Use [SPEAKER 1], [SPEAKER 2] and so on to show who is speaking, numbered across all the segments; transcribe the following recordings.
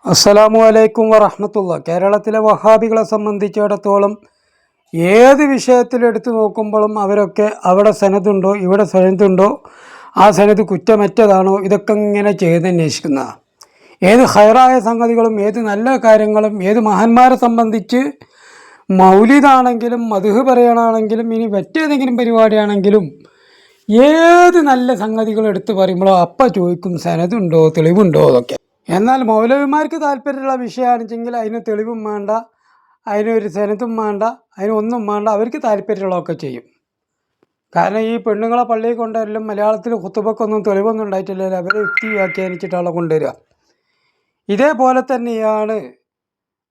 [SPEAKER 1] അസ്സലാമു അലൈക്കും വറഹ്മത്തുള്ളാ. കേരളത്തിലെ വഹാബികളെ സംബന്ധിച്ചിടത്തോളം ഏത് വിഷയത്തിലെടുത്ത് നോക്കുമ്പോഴും അവരൊക്കെ അവിടെ സനതുണ്ടോ ഇവിടെ സനതുണ്ടോ, ആ സനത് കുറ്റമറ്റതാണോ, ഇതൊക്കെ ഇങ്ങനെ ചെയ്തന്വേഷിക്കുന്ന ഏത് ഹൈറായ സംഗതികളും ഏത് നല്ല കാര്യങ്ങളും ഏത് മഹാന്മാരെ സംബന്ധിച്ച് മൗലിദാണെങ്കിലും മദ്ഹ് പറയണമെങ്കിലും ഇനി മറ്റേതെങ്കിലും പരിപാടിയാണെങ്കിലും ഏത് നല്ല സംഗതികൾ എടുത്ത് പറയുമ്പോഴോ അപ്പം ചോദിക്കും സനതുണ്ടോ തെളിവുണ്ടോ അതൊക്കെ. എന്നാൽ മൗലവിമാർക്ക് താല്പര്യമുള്ള വിഷയമാണെന്നെങ്കിൽ അതിന് തെളിവും വേണ്ട, അതിനൊരു സെനതും വേണ്ട, അതിനൊന്നും വേണ്ട, അവർക്ക് താല്പര്യമുള്ളതൊക്കെ ചെയ്യും. കാരണം ഈ പെണ്ണുങ്ങളെ പള്ളിയിൽ കൊണ്ടുവരലും മലയാളത്തിൽ ഖുതുബക്കൊന്നും തെളിവൊന്നും ഉണ്ടായിട്ടില്ലല്ലോ, അവരെ യുക്തി വ്യാഖ്യാനിച്ചിട്ടാണ് കൊണ്ടുവരിക. ഇതേപോലെ തന്നെയാണ്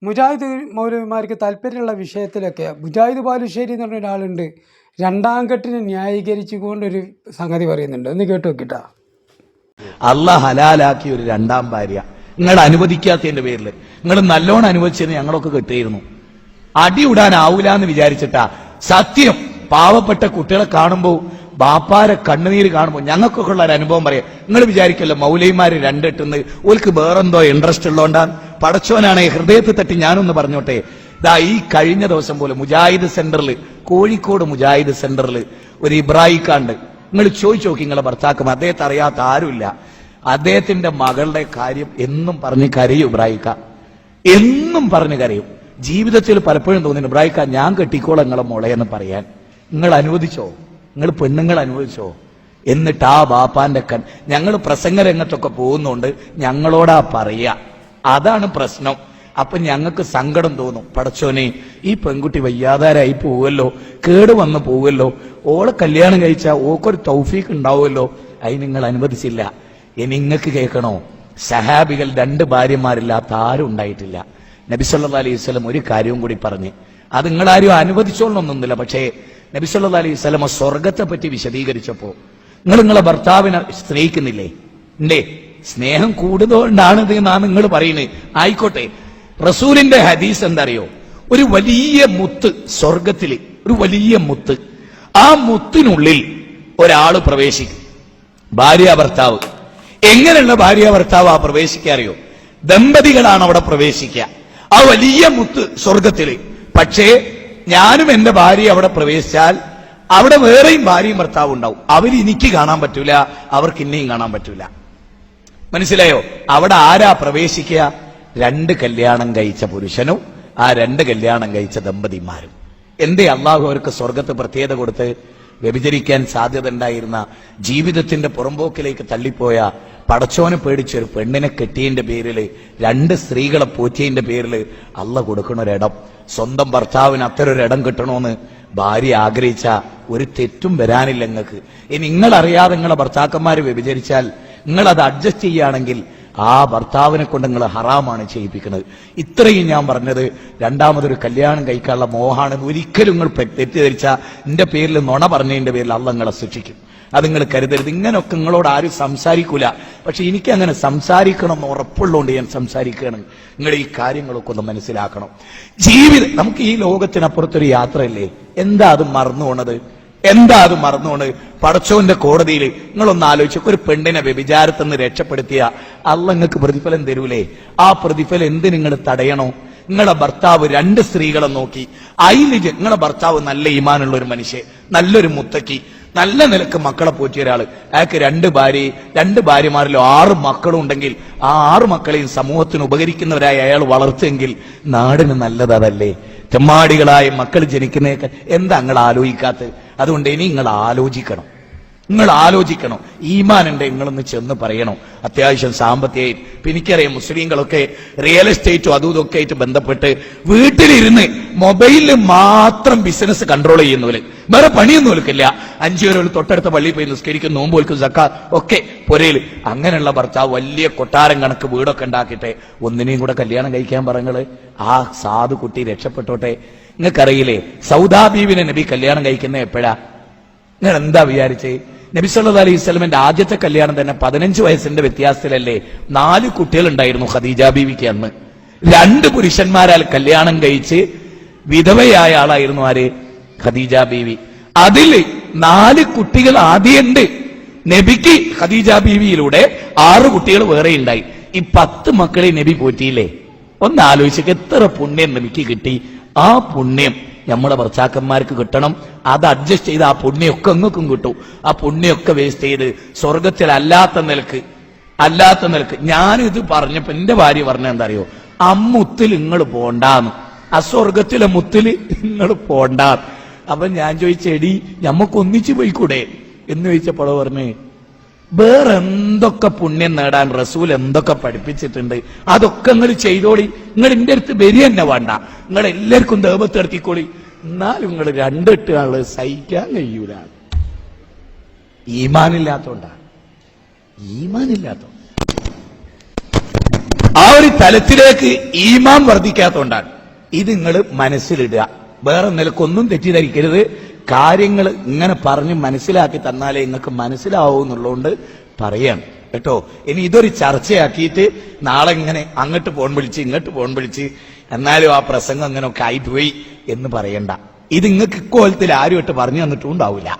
[SPEAKER 1] മുജാഹിദ് മൗലവിമാർക്ക് താല്പര്യമുള്ള വിഷയത്തിലൊക്കെ. മുജാഹിദ് ബാലുശ്ശേരി എന്ന് പറഞ്ഞ ഒരാളുണ്ട്, രണ്ടാം കെട്ടിനെ ന്യായീകരിച്ചുകൊണ്ടൊരു സംഗതി പറയുന്നുണ്ട്, ഒന്ന് കേട്ട് നോക്കിട്ടാ.
[SPEAKER 2] അള്ളാഹ് ഹലാലാക്കി ഒരു രണ്ടാം ഭാര്യ നിങ്ങൾ അനുവദിക്കാത്തതിന്റെ പേരിൽ, നിങ്ങൾ നല്ലോണം അനുവദിച്ചത് ഞങ്ങളൊക്കെ കിട്ടിയിരുന്നു. അടിയുടാനാവൂല എന്ന് വിചാരിച്ചിട്ടാ. സത്യം, പാവപ്പെട്ട കുട്ടികളെ കാണുമ്പോൾ ബാപ്പാരെ കണ്ണുനീര് കാണുമ്പോൾ ഞങ്ങൾക്കൊക്കെ ഉള്ള ഒരു അനുഭവം പറയാം. നിങ്ങൾ വിചാരിക്കല്ലോ മൗലൈമാര് രണ്ടെട്ടുന്ന് ഓൽക്ക് വേറെന്തോ ഇൻട്രസ്റ്റ് ഉള്ളതുകൊണ്ടാണ്. പടച്ചോനാണ് ഹൃദയത്തിൽ തട്ടി ഞാനൊന്ന് പറഞ്ഞോട്ടെ. ഇതാ ഈ കഴിഞ്ഞ ദിവസം പോലെ മുജാഹിദ് സെന്ററിൽ, കോഴിക്കോട് മുജാഹിദ് സെന്ററിൽ ഒരു ഇബ്രാഹിക്കാണ്ട്. നിങ്ങൾ ചോദിച്ചു നോക്കി നിങ്ങളെ ഭർത്താക്കും, അദ്ദേഹത്തെ അറിയാത്ത ആരുമില്ല. അദ്ദേഹത്തിന്റെ മകളുടെ കാര്യം എന്നും പറഞ്ഞ് കരയും ഇബ്രാഹിക്ക, എന്നും പറഞ്ഞ് കരയും. ജീവിതത്തിൽ പലപ്പോഴും തോന്നുന്നു ഇബ്രാഹിക്ക ഞാൻ കെട്ടിക്കോളാം നിങ്ങളെ മോളെ എന്ന് പറയാൻ. നിങ്ങൾ അനുവദിച്ചോ? നിങ്ങൾ പെണ്ണുങ്ങൾ അനുവദിച്ചോ? എന്നിട്ട് ആ ബാപ്പാന്റെ ഞങ്ങൾ പ്രസംഗ രംഗത്തൊക്കെ പോകുന്നുണ്ട്, ഞങ്ങളോടാ പറയാ. അതാണ് പ്രശ്നം. അപ്പൊ ഞങ്ങൾക്ക് സങ്കടം തോന്നും. പടച്ചോനെ, ഈ പെൺകുട്ടി വയ്യാതാരായി പോവുമല്ലോ, കേട് വന്ന് പോവുമല്ലോ, ഓളെ കല്യാണം കഴിച്ചാൽ ഓക്കൊരു തൗഫീഖ് ഉണ്ടാവുമല്ലോ, അതിന് നിങ്ങൾ അനുവദിച്ചില്ല. ഇനി നിങ്ങൾക്ക് കേൾക്കണോ, സഹാബികൾ രണ്ട് ഭാര്യമാരില്ലാത്ത ആരും ഉണ്ടായിട്ടില്ല. നബി സല്ലല്ലാഹു അലൈഹി വസല്ലം ഒരു കാര്യവും കൂടി പറഞ്ഞ്, അത് നിങ്ങളാരും അനുവദിച്ചോളണമെന്നൊന്നുമില്ല, പക്ഷേ നബി സല്ലല്ലാഹു അലൈഹി വസല്ലം സ്വർഗത്തെ പറ്റി വിശദീകരിച്ചപ്പോ, നിങ്ങളെ ഭർത്താവിനെ സ്നേഹിക്കുന്നില്ലേ? ഉണ്ടേ, സ്നേഹം കൂടുതലുകൊണ്ടാണ് ഇത് എന്നാണ് നിങ്ങൾ പറയുന്നത്. ആയിക്കോട്ടെ, റസൂലിന്റെ ഹദീസ് എന്താ അറിയോ? ഒരു വലിയ മുത്ത് സ്വർഗത്തില്, ഒരു വലിയ മുത്ത്, ആ മുത്തിനുള്ളിൽ ഒരാള് പ്രവേശിക്കും, ഭാര്യ ഭർത്താവ്. എങ്ങനെയുള്ള ഭാര്യ ഭർത്താവ് ആ പ്രവേശിക്കുക അറിയോ? ദമ്പതികളാണ് അവിടെ പ്രവേശിക്കുക, ആ വലിയ മുത്ത് സ്വർഗത്തില്. പക്ഷേ ഞാനും എന്റെ ഭാര്യ അവിടെ പ്രവേശിച്ചാൽ അവിടെ വേറെയും ഭാര്യയും ഭർത്താവും ഉണ്ടാവും. അവർ എനിക്ക് കാണാൻ പറ്റൂല, അവർക്ക് ഇന്നെയും കാണാൻ പറ്റൂല. മനസ്സിലായോ? അവിടെ ആരാ പ്രവേശിക്കുക? രണ്ട് കല്യാണം കഴിച്ച പുരുഷനും ആ രണ്ട് കല്യാണം കഴിച്ച ദമ്പതിമാരും. എന്തേ അള്ളാഹു അവർക്ക് സ്വർഗത്ത് പ്രത്യേകത കൊടുത്ത്? വ്യഭിചരിക്കാൻ സാധ്യത ഉണ്ടായിരുന്ന, ജീവിതത്തിന്റെ പുറമ്പോക്കിലേക്ക് തള്ളിപ്പോയ, പടച്ചോനെ പേടിച്ചൊരു പെണ്ണിനെ കെട്ടിയതിന്റെ പേരില്, രണ്ട് സ്ത്രീകളെ പോറ്റിയതിന്റെ പേരില് അള്ള കൊടുക്കണ ഒരിടം. സ്വന്തം ഭർത്താവിന് അത്തരം ഒരിടം കിട്ടണമെന്ന് ഭാര്യ ആഗ്രഹിച്ച ഒരു തെറ്റും വരാനില്ല നിങ്ങൾക്ക്. ഇനി നിങ്ങളറിയാതെ നിങ്ങളെ ഭർത്താക്കന്മാര് വ്യഭിചരിച്ചാൽ നിങ്ങൾ അത് അഡ്ജസ്റ്റ് ചെയ്യുകയാണെങ്കിൽ ആ ഭർത്താവിനെ കൊണ്ട് നിങ്ങൾ ഹറാമാണ് ചെയ്യിപ്പിക്കുന്നത്. ഇത്രയും ഞാൻ പറഞ്ഞത് രണ്ടാമതൊരു കല്യാണം കഴിക്കാനുള്ള മോഹാണെന്ന് ഒരിക്കലും നിങ്ങൾ തെറ്റിദ്ധരിച്ച എന്റെ പേരിൽ നുണ പറഞ്ഞതിന്റെ പേരിൽ അള്ള നിങ്ങളെ ശിക്ഷിക്കും. അത് നിങ്ങൾ കരുതരുത്. ഇങ്ങനൊക്കെ നിങ്ങളോട് ആരും സംസാരിക്കൂല, പക്ഷെ എനിക്ക് അങ്ങനെ സംസാരിക്കണം എന്ന് ഉറപ്പുള്ളതുകൊണ്ട് ഞാൻ സംസാരിക്കുകയാണ്. നിങ്ങൾ ഈ കാര്യങ്ങളൊക്കെ ഒന്ന് മനസ്സിലാക്കണം. ജീവിതം, നമുക്ക് ഈ ലോകത്തിനപ്പുറത്തൊരു യാത്രയല്ലേ? എന്താ അത് മറന്നു പോണത്? എന്താ അത് മറന്നുകൊണ്ട് പടച്ചോന്റെ കോടതിയിൽ നിങ്ങളൊന്ന് ആലോചിച്ചു, ഒരു പെണ്ണിനെ വ്യഭിചാരത്തിൽ നിന്ന് രക്ഷപ്പെടുത്തിയ അള്ള നിങ്ങൾക്ക് പ്രതിഫലം തരൂലേ? ആ പ്രതിഫലം എന്ത് നിങ്ങൾ തടയണോ? നിങ്ങളെ ഭർത്താവ് രണ്ട് സ്ത്രീകളെ നോക്കി, അതിൽ നിങ്ങളെ ഭർത്താവ് നല്ല ഈമാനുള്ള ഒരു മനുഷ്യൻ, നല്ലൊരു മുത്തക്കി, നല്ല നിലക്ക് മക്കളെ പോറ്റിയ ഒരാള്, അയാൾക്ക് രണ്ട് ഭാര്യമാരിലും 6 മക്കളും ഉണ്ടെങ്കിൽ ആ 6 മക്കളെയും സമൂഹത്തിന് ഉപകരിക്കുന്നവരായി അയാൾ വളർത്തുമെങ്കിൽ നാടിന് നല്ലത് അതല്ലേ? തെമ്മാടികളായ മക്കൾ ജനിക്കുന്നതൊക്കെ എന്താ നിങ്ങൾ ആലോചിക്കാത്തത്? അതുകൊണ്ട് ഇനി നിങ്ങൾ ആലോചിക്കണം. ഈമാനുണ്ട് നിങ്ങളൊന്ന് ചെന്ന് പറയണം. അത്യാവശ്യം സാമ്പത്തികമായി, എനിക്കറിയാം മുസ്ലിങ്ങളൊക്കെ റിയൽ എസ്റ്റേറ്റും അതും ഇതൊക്കെ ആയിട്ട് ബന്ധപ്പെട്ട് വീട്ടിലിരുന്ന് മൊബൈലിൽ മാത്രം ബിസിനസ് കൺട്രോൾ ചെയ്യുന്നവര്, വേറെ പണിയൊന്നും ഓൽക്കില്ല. 5 പേര് തൊട്ടടുത്ത പള്ളിയിൽ പോയി നിസ്കരിക്കും, നോമ്പ് ഓൽക്കും, സക്കാത്ത് ഒക്കെ പൊരയില്. അങ്ങനെയുള്ള ഭർത്താവ് വലിയ കൊട്ടാരം കണക്ക് വീടൊക്കെ ഉണ്ടാക്കിട്ടെ ഒന്നിനെയും കൂടെ കല്യാണം കഴിക്കാൻ പറഞ്ഞത് ആ സാധു കുട്ടി രക്ഷപ്പെട്ടോട്ടെ. നിങ്ങൾക്കറിയില്ലേ സൗദാ ബീവിനെ നബി കല്യാണം കഴിക്കുന്ന എപ്പോഴാ? നിങ്ങൾ എന്താ വിചാരിച്ചേ? നബി സല്ലല്ലാഹു അലൈഹി വസല്ലമയുടെ ആദ്യത്തെ കല്യാണം തന്നെ 15 വയസ്സിന്റെ വ്യത്യാസത്തിലല്ലേ? 4 കുട്ടികളുണ്ടായിരുന്നു ഖദീജ ബീവിക്ക് അന്ന്. 2 പുരുഷന്മാരാൽ കല്യാണം കഴിച്ച് വിധവയായ ആളായിരുന്നു ആര്? ഖദീജ ബീവി. അതിൽ 4 കുട്ടികൾ ആദ്യമുണ്ട്. നബിക്ക് ഖദീജ ബീവിയിലൂടെ 6 കുട്ടികൾ വേറെ ഉണ്ടായി. ഈ 10 മക്കളെ നബി പോറ്റിയില്ലേ? ഒന്ന് ആലോചിച്ചൊക്കെ എത്ര പുണ്യം നബിക്ക് കിട്ടി. ആ പുണ്യം നമ്മളെ ഭർത്താക്കന്മാർക്ക് കിട്ടണം. അത് അഡ്ജസ്റ്റ് ചെയ്ത് ആ പുണ്യമൊക്കെ നിങ്ങൾക്കും കിട്ടും. ആ പുണ്യമൊക്കെ വേസ്റ്റ് ചെയ്ത് സ്വർഗത്തിൽ അല്ലാത്ത നിലക്ക് ഞാനിത് പറഞ്ഞപ്പോ എന്റെ ഭാര്യ പറഞ്ഞ എന്താ അറിയോ? അമ്മുത്തിൽ നിങ്ങൾ പോണ്ടാന്ന്, അസ്വർഗത്തിലെ മുത്തില് നിങ്ങൾ പോണ്ടാന്ന്. അപ്പൊ ഞാൻ ചോദിച്ചെടി ഞമ്മക്ക് ഒന്നിച്ചു പോയിക്കൂടെ എന്ന് ചോദിച്ചപ്പോഴോ പറഞ്ഞേ, വേറെ എന്തൊക്കെ പുണ്യം നേടാൻ റസൂൽ എന്തൊക്കെ പഠിപ്പിച്ചിട്ടുണ്ട് അതൊക്കെ നിങ്ങൾ ചെയ്തോളി. നിങ്ങൾ എന്റെ അടുത്ത് വരി തന്നെ വേണ്ട, നിങ്ങൾ എല്ലാവർക്കും ദേവത്ത് എടുത്തിക്കോളി. എന്നാലും നിങ്ങൾ രണ്ടിട്ടാള് സഹിക്കാൻ കഴിയൂല. ഈമാനില്ലാത്തോണ്ടാണ്. ആ ഒരു തലത്തിലേക്ക് ഈമാൻ വർദ്ധിക്കാത്തോണ്ടാണ്. ഇത് നിങ്ങൾ മനസ്സിലിടുക. വേറെ നിലക്കൊന്നും തെറ്റിദ്ധരിക്കരുത്. കാര്യങ്ങൾ ഇങ്ങനെ പറഞ്ഞ് മനസ്സിലാക്കി തന്നാലേ നിങ്ങൾക്ക് മനസ്സിലാവൂ എന്നുള്ളതുകൊണ്ട് പറയാണ് കേട്ടോ. ഇനി ഇതൊരു ചർച്ചയാക്കിയിട്ട് നാളെ ഇങ്ങനെ അങ്ങോട്ട് ഫോൺ വിളിച്ച് ഇങ്ങോട്ട് ഫോൺ വിളിച്ച് എന്നാലും ആ പ്രസംഗം അങ്ങനെയൊക്കെ ആയിപ്പോയി എന്ന് പറയണ്ട. ഇത് നിങ്ങൾക്ക് ഇക്കോലത്തിൽ ആരും ഇട്ട് പറഞ്ഞു തന്നിട്ടും ഉണ്ടാവില്ല.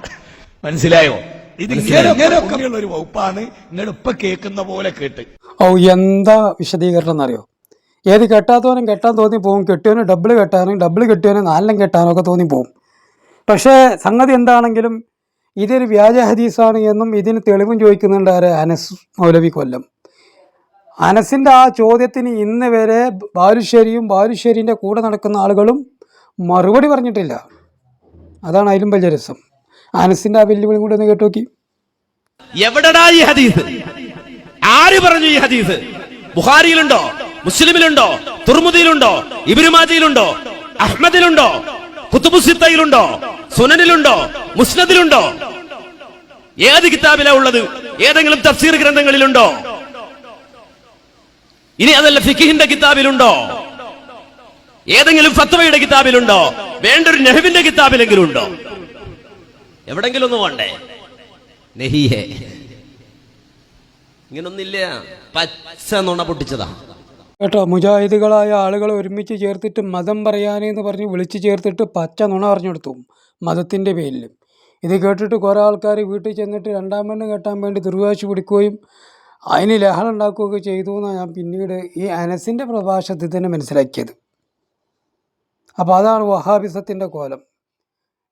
[SPEAKER 2] മനസ്സിലായോ? ഇത് ഇങ്ങനെയൊക്കെയുള്ള ഒരു വകുപ്പാണ്. നിങ്ങൾ ഇപ്പൊ കേൾക്കുന്ന പോലെ കേട്ട്
[SPEAKER 1] എന്താ വിശദീകരണം എന്നറിയോ? ഏത് കെട്ടാത്തവനും കെട്ടാൻ തോന്നി പോകും, കെട്ടിയവനും ഡബിൾ കെട്ടാനും ഡബിൾ കെട്ടിയവനും 4 കെട്ടാനും ഒക്കെ തോന്നി പോകും. പക്ഷേ സംഗതി എന്താണെങ്കിലും ഇതൊരു വ്യാജ ഹദീസാണ് എന്നും ഇതിന് തെളിവും ചോദിക്കുന്നുണ്ട് ആര്? അനസ് മൗലവി കൊല്ലം. അനസിൻ്റെ ആ ചോദ്യത്തിന് ഇന്ന് വരെ ബാലുശ്ശേരിയും ബാലുശ്ശേരിൻ്റെ കൂടെ നടക്കുന്ന ആളുകളും മറുപടി പറഞ്ഞിട്ടില്ല. അതാണ് അതിലും വലിയ രസം. അനസിൻ്റെ ആ വെല്ലുവിളി കൂടി ഒന്ന് കേട്ടു നോക്കി.
[SPEAKER 3] എവിടെടാ ഈ ഹദീസ്? ആര് പറഞ്ഞു ഈ ഹദീസ്? ബുഖാരിയിലുണ്ടോ? മുസ്ലിമിലുണ്ടോ? തുർമുദിയിലുണ്ടോ? ഇബ്നു മാജയിലുണ്ടോ? അഹ്മദിലുണ്ടോ? കുതുബുസിത്തയിലുണ്ടോ? സുനനിലുണ്ടോ? മുസ്നദിലുണ്ടോ? ഏത് കിതാബിലാ ഉള്ളത്? ഏതെങ്കിലും തഫ്സീർ ഗ്രന്ഥങ്ങളിലുണ്ടോ? ഇനി അതല്ല ഫിഖിന്റെ കിതാബിലുണ്ടോ? ഏതെങ്കിലും ഫത്വയുടെ കിതാബിലുണ്ടോ? വേണ്ട ഒരു നഹ്വിന്റെ കിതാബിലെങ്കിലും ഉണ്ടോ? എവിടെങ്കിലും ഒന്ന് വേണ്ടേ? നെഹിയേ ഇങ്ങനൊന്നില്ല. പച്ച നുണ പൊട്ടിച്ചതാ
[SPEAKER 1] കേട്ടോ. മുജാഹിദുകളായ ആളുകളെ ഒരുമിച്ച് ചേർത്തിട്ട് മതം പറയാനെന്ന് പറഞ്ഞ് വിളിച്ചു ചേർത്തിട്ട് പച്ച നുണ പറഞ്ഞു കൊടുത്തു മതത്തിൻ്റെ പേരിൽ. ഇത് കേട്ടിട്ട് കുറേ ആൾക്കാർ വീട്ടിൽ ചെന്നിട്ട് 2ാം പെണ്ണ് കെട്ടാൻ വേണ്ടി ദുർവാശി പിടിക്കുകയും അതിന് ലഹള ഉണ്ടാക്കുകയൊക്കെ ചെയ്തു എന്നാണ് ഞാൻ പിന്നീട് ഈ അനസിൻ്റെ പ്രഭാഷണത്തിൽ തന്നെ മനസ്സിലാക്കിയത്. അപ്പോൾ അതാണ് വഹാബിസത്തിൻ്റെ കോലം.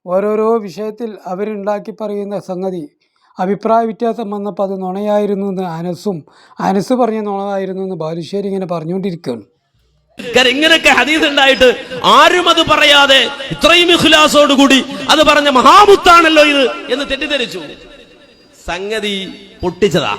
[SPEAKER 1] ഓരോരോ വിഷയത്തിൽ അവരുണ്ടാക്കി പറയുന്ന സംഗതി അഭിപ്രായ വ്യത്യാസം വന്നപ്പോൾ അത് നുണയായിരുന്നു എന്ന് അനസ് പറഞ്ഞ നുണയായിരുന്നു എന്ന് ബാലുശ്ശേരി ഇങ്ങനെ പറഞ്ഞുകൊണ്ടിരിക്കുകയാണ്.
[SPEAKER 3] ഇങ്ങനെയൊക്കെ ഹദീസ് ഉണ്ടായിട്ട് ആരും അത് പറയാതെ ഇത്രയും ഇഖ്ലാസോടുകൂടി അത് പറഞ്ഞ മഹാമുത്താണല്ലോ ഇത് എന്ന് തെറ്റിദ്ധരിച്ചു. സംഗതി പൊട്ടിച്ചതാ.